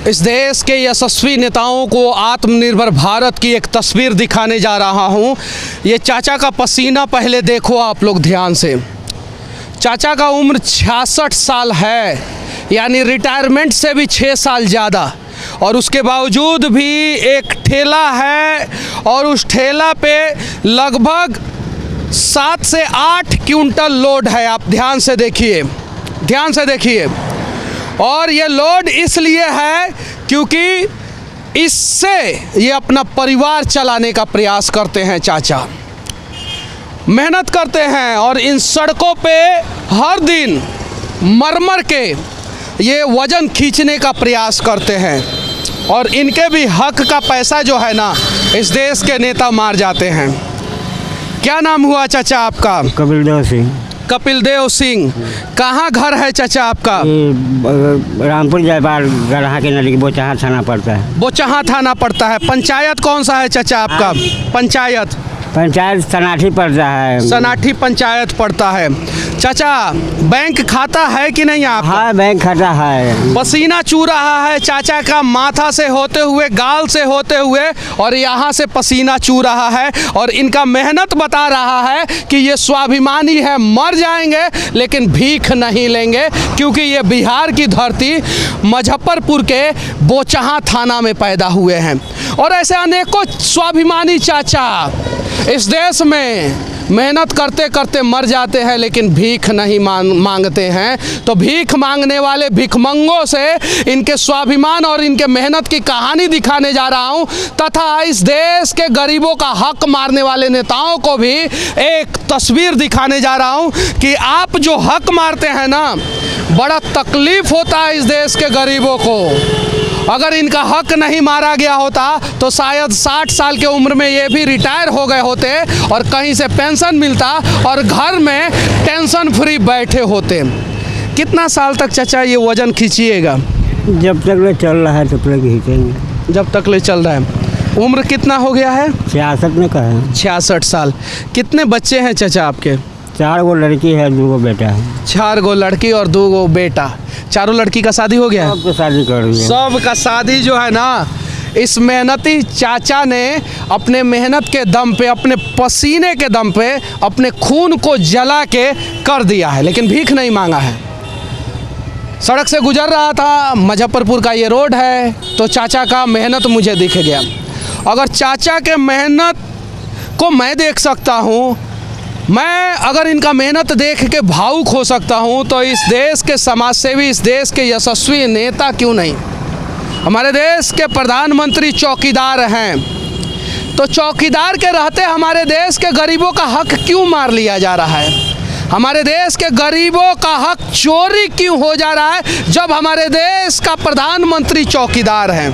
इस देश के यशस्वी नेताओं को आत्मनिर्भर भारत की एक तस्वीर दिखाने जा रहा हूं। ये चाचा का पसीना पहले देखो आप लोग ध्यान से। चाचा का उम्र 66 साल है, यानी रिटायरमेंट से भी 6 साल ज़्यादा, और उसके बावजूद भी एक ठेला है और उस ठेला पे लगभग 7 से 8 क्विंटल लोड है। आप ध्यान से देखिए, ध्यान से देखिए। और ये लोड इसलिए है क्योंकि इससे ये अपना परिवार चलाने का प्रयास करते हैं। चाचा मेहनत करते हैं और इन सड़कों पे हर दिन मर के ये वज़न खींचने का प्रयास करते हैं, और इनके भी हक का पैसा जो है ना, इस देश के नेता मार जाते हैं। क्या नाम हुआ चाचा आपका? कपिल देव सिंह। कपिल देव सिंह। कहाँ घर है चाचा आपका? रामपुर जयपाल गढ़ा के नदी बोचहा थाना पड़ता है। बोचहा थाना पड़ता है। पंचायत कौन सा है चाचा आपका? पंचायत सनाठी पड़ता है। सनाठी पंचायत पड़ता है। चाचा बैंक खाता है कि नहीं आपका? हाँ, बैंक खाता है। पसीना चू रहा है चाचा का, माथा से होते हुए, गाल से होते हुए, और यहाँ से पसीना चू रहा है। और इनका मेहनत बता रहा है कि ये स्वाभिमानी है, मर जाएंगे लेकिन भीख नहीं लेंगे, क्योंकि ये बिहार की धरती मुजफ्फरपुर के बोचहा थाना में पैदा हुए हैं। और ऐसे अनेकों स्वाभिमानी चाचा इस देश में मेहनत करते करते मर जाते हैं, लेकिन भीख नहीं मांगते हैं। तो भीख मांगने वाले भिखमंगों से इनके स्वाभिमान और इनके मेहनत की कहानी दिखाने जा रहा हूं, तथा इस देश के गरीबों का हक मारने वाले नेताओं को भी एक तस्वीर दिखाने जा रहा हूं कि आप जो हक मारते हैं ना, बड़ा तकलीफ होता है इस देश के गरीबों को। अगर इनका हक नहीं मारा गया होता तो शायद 60 साल के उम्र में ये भी रिटायर हो गए होते और कहीं से पेंशन मिलता और घर में टेंशन फ्री बैठे होते। कितना साल तक चाचा ये वज़न खींचिएगा? जब तक ले चल रहा है तब तक खींचेंगे। जब तक ले चल रहा है। उम्र कितना हो गया है? 66 में कहा। 66 साल। कितने बच्चे हैं चाचा आपके? 4 गो लड़की है, 2 गो बेटा है। 4 गो लड़की और 2 गो बेटा। चारों लड़की का शादी हो गया है? सबको शादी कर दिया। सब का शादी जो है ना, इस मेहनती चाचा ने अपने मेहनत के दम पे, अपने पसीने के दम पे, अपने खून को जला के कर दिया है, लेकिन भीख नहीं मांगा है। सड़क से गुजर रहा था, मुजफ्फरपुर का ये रोड है, तो चाचा का मेहनत मुझे दिख गया। अगर चाचा के मेहनत को मैं देख सकता हूँ, मैं अगर इनका मेहनत देख के भावुक हो सकता हूँ, तो इस देश के समाजसेवी, इस देश के यशस्वी नेता क्यों नहीं? हमारे देश के प्रधानमंत्री चौकीदार हैं, तो चौकीदार के रहते हमारे देश के गरीबों का हक क्यों मार लिया जा रहा है? हमारे देश के गरीबों का हक चोरी क्यों हो जा रहा है जब हमारे देश का प्रधानमंत्री चौकीदार है?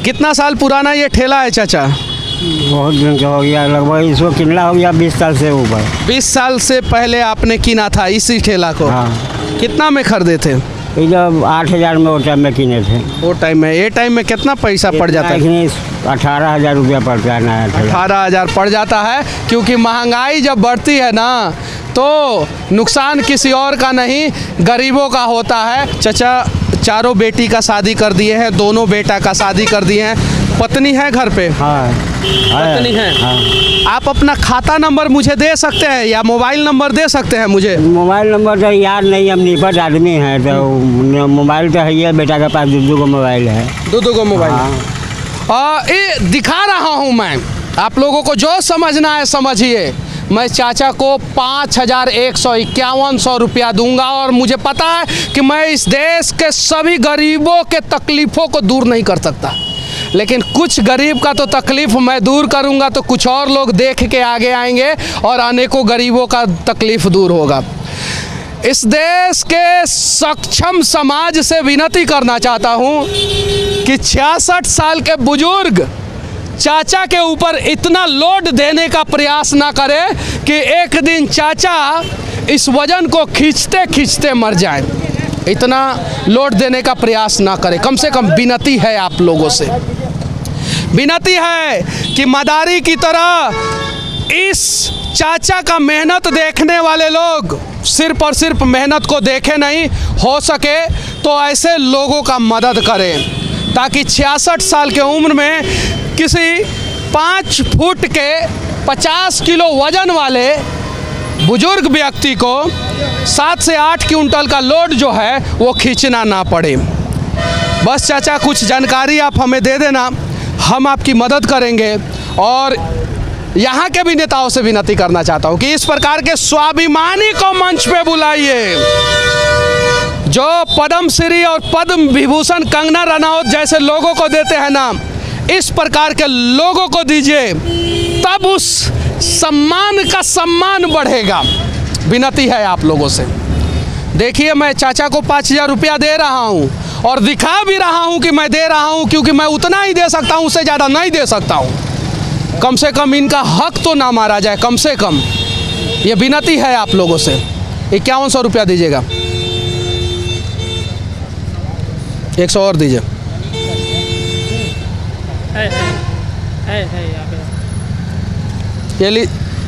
कितना साल पुराना ये ठेला है चाचा? बहुत दिन का हो गया, लगभग इसको किनला हो गया 20 साल से ऊपर। 20 साल से पहले आपने किना था इसी ठेला को? हाँ। कितना में खरीदे थे? जब 8000 में वो टाइम में किने थे। वो टाइम में, ये टाइम में कितना पैसा पड़ जाता है? 18,000 रुपया पड़ता है नया ठेला। 18,000 पड़ जाता है, क्योंकि महंगाई जब बढ़ती है ना, तो नुकसान किसी और का नहीं, गरीबों का होता है। चाचा चारों बेटी का शादी कर दिए हैं, दोनों बेटा का शादी कर दिए हैं। पत्नी है घर पे? हाँ, पत्नी है। हाँ। आप अपना खाता नंबर मुझे दे सकते हैं या मोबाइल नंबर दे सकते हैं मुझे? मोबाइल नंबर तो याद नहीं, हम निपट आदमी हैं, तो मोबाइल तो है ही है, बेटा के पास 2 गो मोबाइल है। 2 गो मोबाइल। हाँ। ये दिखा रहा हूँ मैं, आप लोगों को जो समझना है समझिए। मैं चाचा को 5,151 रुपया दूंगा, और मुझे पता है कि मैं इस देश के सभी गरीबों के तकलीफ़ों को दूर नहीं कर सकता, लेकिन कुछ गरीब का तो तकलीफ़ मैं दूर करूंगा तो कुछ और लोग देख के आगे आएंगे और अनेकों गरीबों का तकलीफ़ दूर होगा। इस देश के सक्षम समाज से विनती करना चाहता हूं कि 66 साल के बुजुर्ग चाचा के ऊपर इतना लोड देने का प्रयास ना करे कि एक दिन चाचा इस वजन को खींचते खींचते मर जाए। इतना लोड देने का प्रयास ना करे। कम से कम विनती है आप लोगों से, विनती है कि मदारी की तरह इस चाचा का मेहनत देखने वाले लोग सिर्फ और सिर्फ मेहनत को देखे नहीं, हो सके तो ऐसे लोगों का मदद करें, ताकि 66 साल के उम्र में किसी 5 फुट के 50 किलो वजन वाले बुजुर्ग व्यक्ति को 7 से 8 क्विंटल का लोड जो है वो खींचना ना पड़े। बस चाचा कुछ जानकारी आप हमें दे देना, हम आपकी मदद करेंगे। और यहाँ के भी नेताओं से विनती करना चाहता हूँ कि इस प्रकार के स्वाभिमानी को मंच पे बुलाइए, जो पद्म श्री और पद्म विभूषण कंगना रनौत जैसे लोगों को देते हैं नाम, इस प्रकार के लोगों को दीजिए, तब उस सम्मान का सम्मान बढ़ेगा। विनती है आप लोगों से। देखिए मैं चाचा को 5,000 रुपया दे रहा हूँ और दिखा भी रहा हूँ कि मैं दे रहा हूँ, क्योंकि मैं उतना ही दे सकता हूँ, उससे ज़्यादा नहीं दे सकता हूँ। कम से कम इनका हक तो ना मारा जाए, कम से कम ये विनती है आप लोगों से। 5100 रुपया दीजिएगा, 100 और दीजिए।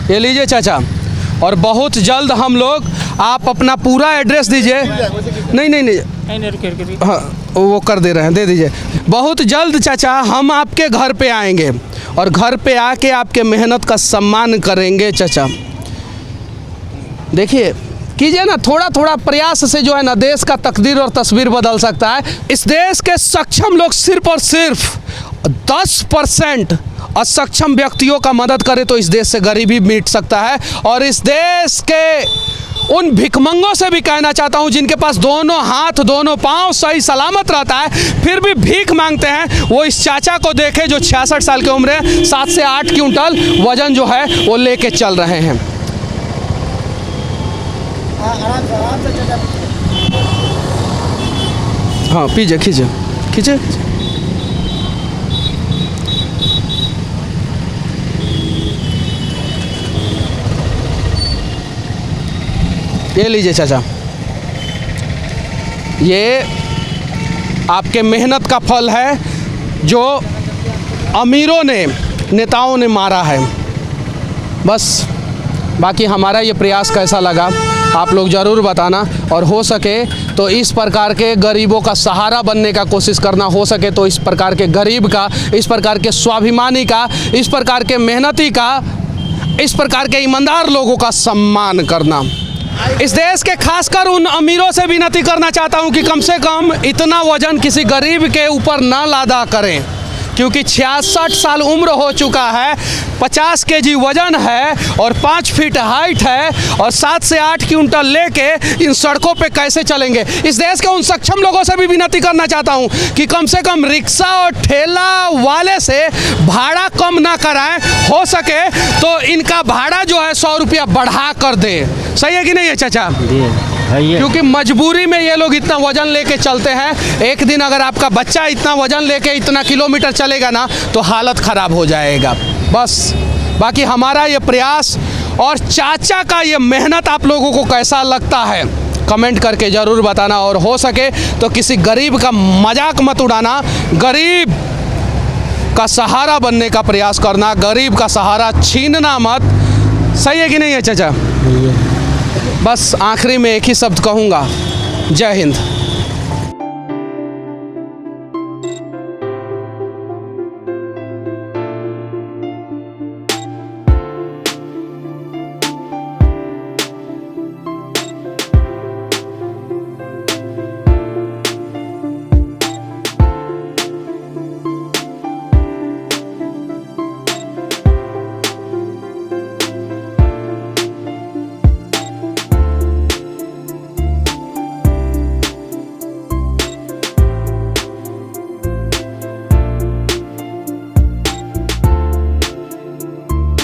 ये लीजिए चाचा। और बहुत जल्द हम लोग, आप अपना पूरा एड्रेस दीजिए। नहीं, हाँ वो कर दे रहे हैं, दे दीजिए। बहुत जल्द चाचा हम आपके घर पे आएंगे और घर पे आके आपके मेहनत का सम्मान करेंगे चाचा। देखिए कीजिए ना, थोड़ा थोड़ा प्रयास से जो है ना देश का तकदीर और तस्वीर बदल सकता है। इस देश के सक्षम लोग सिर्फ और सिर्फ 10% असक्षम व्यक्तियों का मदद करे तो इस देश से गरीबी मिट सकता है। और इस देश के उन भिखमंगों से भी कहना चाहता हूं जिनके पास दोनों हाथ दोनों पांव सही सलामत रहता है, फिर भी भीख मांगते हैं, वो इस चाचा को देखे जो 66 साल की उम्र है, 7 से 8 क्विंटल वजन जो है वो लेके चल रहे हैं। हाँ पीजिए, खींचे खींचे। ये लीजिए चाचा, ये आपके मेहनत का फल है जो अमीरों ने, नेताओं ने मारा है। बस बाकी हमारा ये प्रयास कैसा लगा आप लोग ज़रूर बताना, और हो सके तो इस प्रकार के गरीबों का सहारा बनने का कोशिश करना, हो सके तो इस प्रकार के गरीब का, इस प्रकार के स्वाभिमानी का, इस प्रकार के मेहनती का, इस प्रकार के ईमानदार लोगों का सम्मान करना। इस देश के खासकर उन अमीरों से विनती करना चाहता हूं कि कम से कम इतना वजन किसी गरीब के ऊपर ना लादा करें, क्योंकि 66 साल उम्र हो चुका है, 50 केजी वजन है और 5 फीट हाइट है, और 7 से 8 क्विंटल लेके इन सड़कों पे कैसे चलेंगे। इस देश के उन सक्षम लोगों से भी विनती करना चाहता हूं कि कम से कम रिक्शा और ठेला वाले से भाड़ा कम ना कराएं, हो सके तो इनका भाड़ा जो है 100 रुपया बढ़ा कर दे। सही है कि नहीं है चाचा? क्योंकि मजबूरी में ये लोग इतना वजन लेके चलते हैं। एक दिन अगर आपका बच्चा इतना वजन लेके इतना किलोमीटर चलेगा ना तो हालत ख़राब हो जाएगा। बस बाकी हमारा ये प्रयास और चाचा का ये मेहनत आप लोगों को कैसा लगता है कमेंट करके ज़रूर बताना, और हो सके तो किसी गरीब का मजाक मत उड़ाना, गरीब का सहारा बनने का प्रयास करना, गरीब का सहारा छीनना मत। सही है कि नहीं है चाचा? बस आखिरी में एक ही शब्द कहूँगा, जय हिंद।